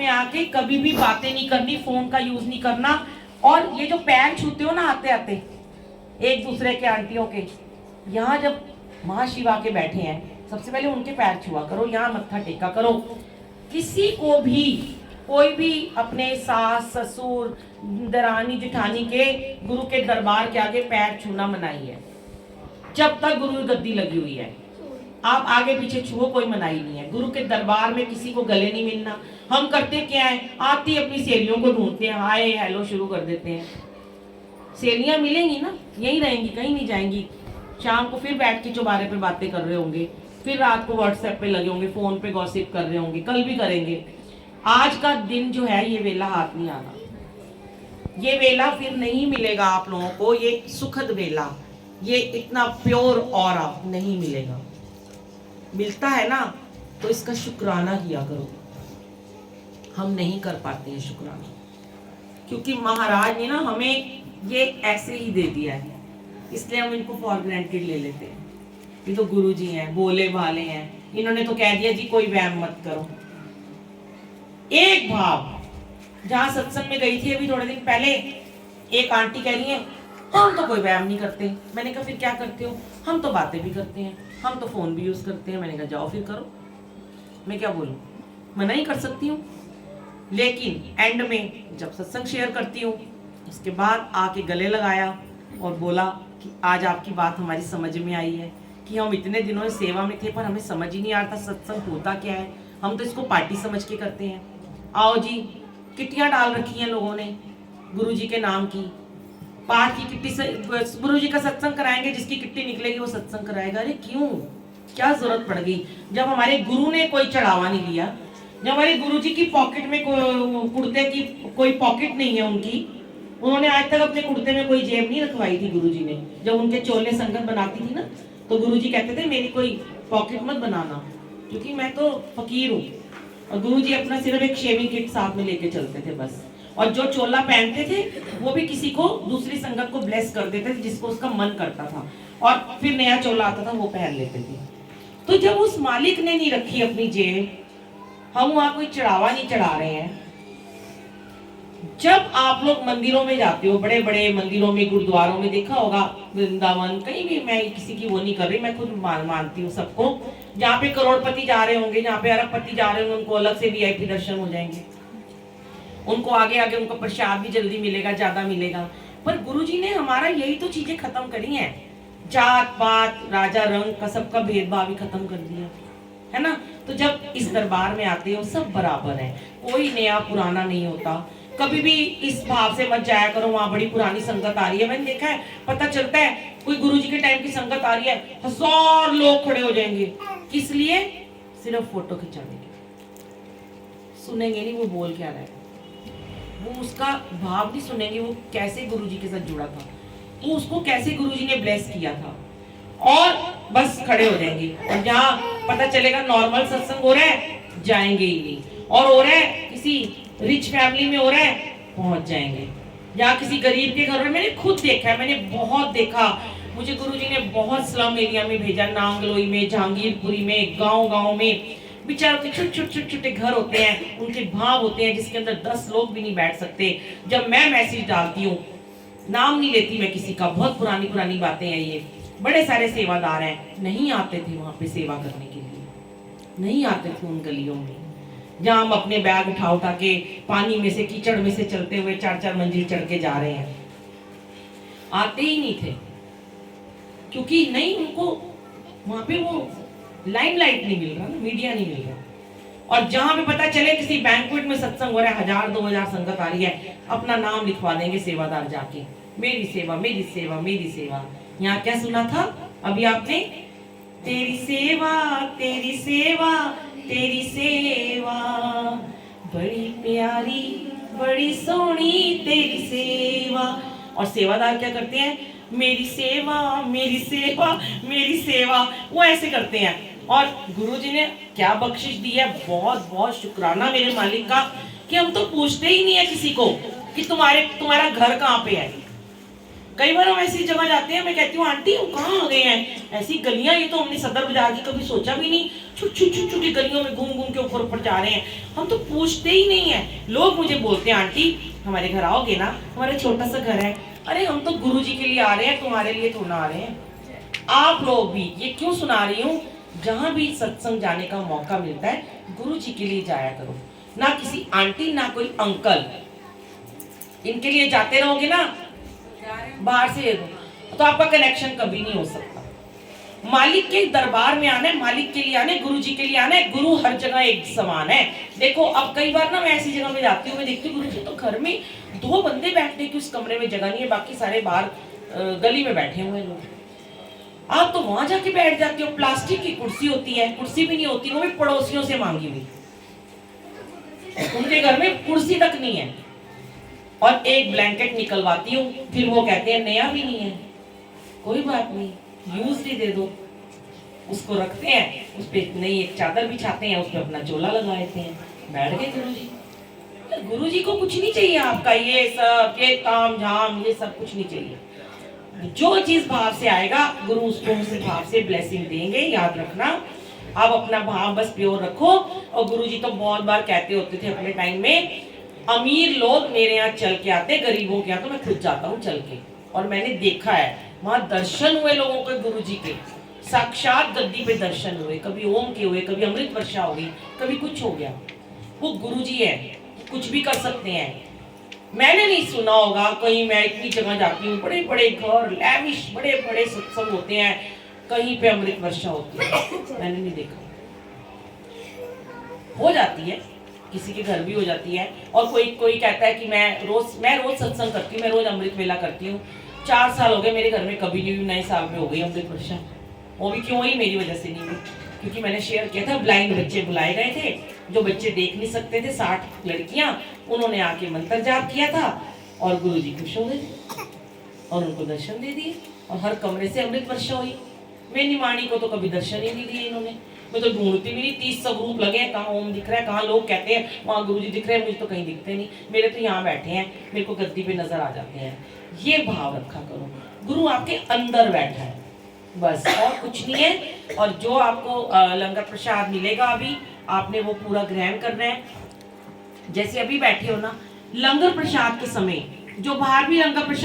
में आके कभी भी बातें नहीं करनी, फोन का यूज नहीं करना। और ये जो पैर छूते हो ना आते आते एक दूसरे के, आंटियों के, यहाँ जब महाशिवा के बैठे हैं सबसे पहले उनके पैर छुआ करो, यहाँ मत्था टेका करो। किसी को भी, कोई भी अपने सास ससुर दरानी जिठानी के गुरु के दरबार के आगे पैर छूना मनाही है, जब तक गुरु गद्दी लगी हुई है। आप आगे पीछे छुओ, कोई मनाही नहीं है। गुरु के दरबार में किसी को गले नहीं मिलना। हम करते क्या है, आती अपनी सहेलियों को ढूंढते हैं, हाय हेलो शुरू कर देते हैं। सहेलियां मिलेंगी ना, यहीं रहेंगी, कहीं नहीं जाएंगी। शाम को फिर बैठ के चौबारे पे बातें कर रहे होंगे, फिर रात को व्हाट्सएप पे लगे होंगे, फोन पे गॉसिप कर रहे होंगे, कल भी करेंगे। आज का दिन जो है ये वेला हाथ नहीं आना, ये वेला फिर नहीं मिलेगा आप लोगों को। ये सुखद वेला, ये इतना प्योर ऑरा नहीं मिलेगा। मिलता है ना तो इसका शुक्राना किया करो। हम नहीं कर पाते हैं शुक्राना, क्योंकि महाराज ने ना हमें ये ऐसे ही दे दिया है, इसलिए हम इनको फॉर ग्रांटेड ले लेते हैं। ये तो गुरु जी हैं, बोले भाले हैं, इन्होंने तो कह दिया जी कोई वहम मत करो। एक भाव, जहां सत्संग में गई थी अभी थोड़े दिन पहले, एक आंटी कह रही है हम तो कोई व्यायाम नहीं करते। मैंने कहा फिर क्या करते हो? हम तो बातें भी करते हैं, हम तो फोन भी यूज करते हैं। मैंने कहा जाओ फिर करो, मैं क्या बोलूं, मना ही कर सकती हूँ। लेकिन एंड में जब सत्संग शेयर करती हूँ, उसके बाद आके गले लगाया और बोला कि आज आपकी बात हमारी समझ में आई है कि हम इतने दिनों से सेवा में थे पर हमें समझ ही नहीं आता सत्संग होता क्या है। हम तो इसको पार्टी समझ के करते हैं। आओ जी, किट्टियां डाल रखी हैं लोगों ने गुरु जी के नाम की, पाठ की किट्टी से गुरु जी का सत्संग कराएंगे, जिसकी किट्टी निकलेगी वो सत्संग कराएगा। अरे क्यों, क्या जरूरत पड़ गई? जब हमारे गुरु ने कोई चढ़ावा नहीं दिया, जब हमारे गुरु जी की पॉकेट में कुर्ते की कोई पॉकेट नहीं है उनकी, उन्होंने आज तक अपने कुर्ते में कोई जेब नहीं रखवाई थी गुरु जी ने। जब उनके चोले संगत बनाती थी ना, तो गुरु जी कहते थे मेरी कोई पॉकेट मत बनाना, क्योंकि मैं तो फकीर हूँ। और गुरु जी अपना सिर्फ एक शेविंग किट साथ में लेके चलते थे बस। और जो चोला पहनते थे वो भी किसी को, दूसरी संगत को ब्लेस कर देते थे जिसको उसका मन करता था, और फिर नया चोला आता था वो पहन लेते थे। तो जब उस मालिक ने नहीं रखी अपनी जेब, हम वहां कोई चढ़ावा नहीं चढ़ा रहे हैं। जब आप लोग मंदिरों में जाते हो, बड़े बड़े मंदिरों में, गुरुद्वारों में, देखा होगा वृंदावन, कहीं भी, मैं किसी की वो नहीं कर रही, मैं खुद मानती हूँ सबको, जहाँ पे करोड़पति जा रहे होंगे, जहाँ पे अरबपति जा रहे होंगे, उनको अलग से वीआईपी दर्शन हो जाएंगे, उनको आगे आगे उनका प्रसाद भी जल्दी मिलेगा, ज्यादा मिलेगा। पर गुरुजी ने हमारा यही तो चीजें खत्म करी हैं, जात पात राजा रंग का सबका भेदभाव ही खत्म कर दिया है ना। तो जब इस दरबार में आते हो सब बराबर है, कोई नया पुराना नहीं होता। कभी भी इस भाव से मत जाया करो वहां बड़ी पुरानी संगत आ रही है। मैंने देखा है, पता चलता है कोई गुरुजी के टाइम की संगत आ रही है, 1000 लोग खड़े हो जाएंगे, किस लिए? सिर्फ फोटो खिंचाने के। सुनेंगे नहीं वो बोल क्या रहा है, वो उसका भाव नहीं सुनेंगे, वो कैसे गुरुजी के साथ जुड़ा था, वो उसको कैसे गुरुजी ने ब्लेस किया था, और बस खड़े हो जाएंगे। और जहाँ पता चलेगा नॉर्मल सत्संग हो रहा है, जाएंगे ही नहीं। और हो रहा है किसी रिच फैमिली में हो रहा है, पहुंच जाएंगे। या किसी गरीब के घर में, मैंने खुद देखा है, मैंने बहुत देखा। मुझे गुरुजी ने बहुत स्लम एरिया में भेजा, नांगलोई में, जहांगीरपुरी में, गांव में, बेचारों के छोटे घर होते हैं, उनके भाव होते हैं जिसके अंदर 10 लोग भी नहीं बैठ सकते। जब मैं मैसेज डालती हूँ, नाम नहीं लेती मैं किसी का, बहुत पुरानी बातें हैं ये, बड़े सारे सेवादार हैं, नहीं आते थे वहां पे सेवा करने के लिए, नहीं आते थे उन गलियों में जहां हम अपने बैग उठा के पानी में से, कीचड़ में से चलते हुए 4-4 मंजिल चढ़ के जा रहे हैं, आते ही नहीं थे, क्योंकि नहीं, उनको वहां पे वो लाइमलाइट नहीं मिल रहा ना, मीडिया नहीं मिल रहा। और जहां पे पता चले किसी बैंक्वेट में सत्संग हो रहा है, 1000-2000 संगत आ रही है, अपना नाम लिखवा देंगे सेवादार जाके, मेरी सेवा मेरी सेवा मेरी सेवा। यहाँ क्या सुना था अभी आपने? तेरी सेवा तेरी सेवा तेरी सेवा, बड़ी प्यारी बड़ी सोनी तेरी सेवा। और सेवादार क्या करते हैं? मेरी सेवा मेरी सेवा मेरी सेवा, वो ऐसे करते हैं। और गुरुजी ने क्या बख्शिश दी है, बहुत बहुत शुक्राना मेरे मालिक का, कि हम तो पूछते ही नहीं है किसी को कि तुम्हारा घर कहाँ पे है। कई बार हम ऐसी जगह जाते हैं, मैं कहती हूँ आंटी वो कहाँ आ गए हैं, ऐसी गलियां, ये तो हमने सदर बाजार की कभी सोचा भी नहीं, छोटी छोटी गलियों में घूम घूम के ऊपर ऊपर जा रहे हैं, हम तो पूछते ही नहीं है। लोग मुझे बोलते हैं आंटी हमारे घर आओगे ना, हमारा छोटा सा घर है। अरे हम तो गुरु जी के लिए आ रहे हैं, तुम्हारे लिए थोड़ा आ रहे हैं। आप लोग भी, ये क्यों सुना रही हूँ, जहां भी सत्संग जाने का मौका मिलता है गुरु जी के लिए जाया करो, ना किसी आंटी ना कोई अंकल, इनके लिए जाते रहोगे ना बाहर से तो आपका कनेक्शन कभी नहीं हो सकता। मालिक के दरबार में आना है, मालिक के लिए आना है, गुरु जी के लिए आना है। गुरु हर जगह एक समान है। देखो अब कई बार ना मैं ऐसी जगह में जाती हूँ, मैं देखती हूँ गुरु जी तो घर में 2 बंदे बैठने की उस कमरे में जगह नहीं है, बाकी सारे बाहर गली में बैठे हुए लोग। आप तो वहां जाके बैठ जाते हो, प्लास्टिक की कुर्सी होती है, कुर्सी भी नहीं होती, वो भी पड़ोसियों से मांगी हुई, उनके घर में कुर्सी तक नहीं है, और एक ब्लैंकेट निकलवाती हूँ, फिर वो कहते हैं नया भी नहीं है, कोई बात नहीं यूज ही दे दो। उसको रखते हैं, उस पर नई एक चादर बिछाते हैं, उस पर अपना चोला लगा लेते हैं, बैठ गए गुरु जी। गुरु जी को कुछ नहीं चाहिए आपका ये सब, ये काम झाम ये सब कुछ नहीं चाहिए। जो चीज भाव से आएगा गुरु उसको उस भाव से ब्लेसिंग देंगे, याद रखना। आप अपना भाव बस प्योर रखो। और गुरु जी तो बहुत बार कहते होते थे अपने टाइम में, अमीर लोग मेरे यहाँ चल के आते, गरीबों के यहाँ तो मैं खुद जाता हूँ चल के। और मैंने देखा है वहां दर्शन हुए लोगों के, गुरु जी के साक्षात गद्दी पे दर्शन हुए, कभी ओम के हुए, कभी अमृत वर्षा हो गई, कभी कुछ हो गया। वो गुरु जी है, कुछ भी कर सकते हैं। मैंने नहीं सुना होगा कहीं, मैं इतनी जगह जाती हूँ, बड़े बड़े घर लैविश बड़े बड़े सत्संग होते हैं, कहीं पे अमृत वर्षा होती है, मैंने नहीं देखा। हो जाती है, किसी के घर भी हो जाती है। और कोई कोई कहता है कि मैं रोज सत्संग करती हूँ, मैं रोज अमृत वेला करती हूँ। 4 साल हो गए मेरे घर में कभी नहीं हुई, नए साल में हो गई अमृत वर्षा। वो भी क्यों हुई, मेरी वजह से नहीं हुई, क्योंकि मैंने शेयर किया था, ब्लाइंड बच्चे बुलाए गए थे, जो बच्चे देख नहीं सकते थे, 60 लड़कियां, उन्होंने आके मंत्र जाप किया था और गुरु जी खुश हो गए और उनको दर्शन दे दिए, और हर कमरे से अमृत वर्षा हुई। मैं निमाणी को तो कभी दर्शन ही नहीं दिए इन्होंने, मैं तो ढूंढती भी नहीं, 30 स्वरूप लगे हैं, कहाँ ओम दिख रहा है, कहाँ लोग कहते हैं वहाँ गुरु जी दिख रहे हैं, मुझे तो कहीं दिखते नहीं, मेरे तो यहाँ बैठे हैं, मेरे को गद्दी पे नजर आ जाते हैं। ये भाव रखा करो, गुरु आपके अंदर बैठा है बस, और कुछ नहीं है। और जो आपको लंगर प्रसाद मिलेगा अभी, आपने वो पूरा ग्रहण करना है। जैसे अभी बैठे हो ना, लंगर प्रसाद के समय जो बाहर भी लंगर प्रसाद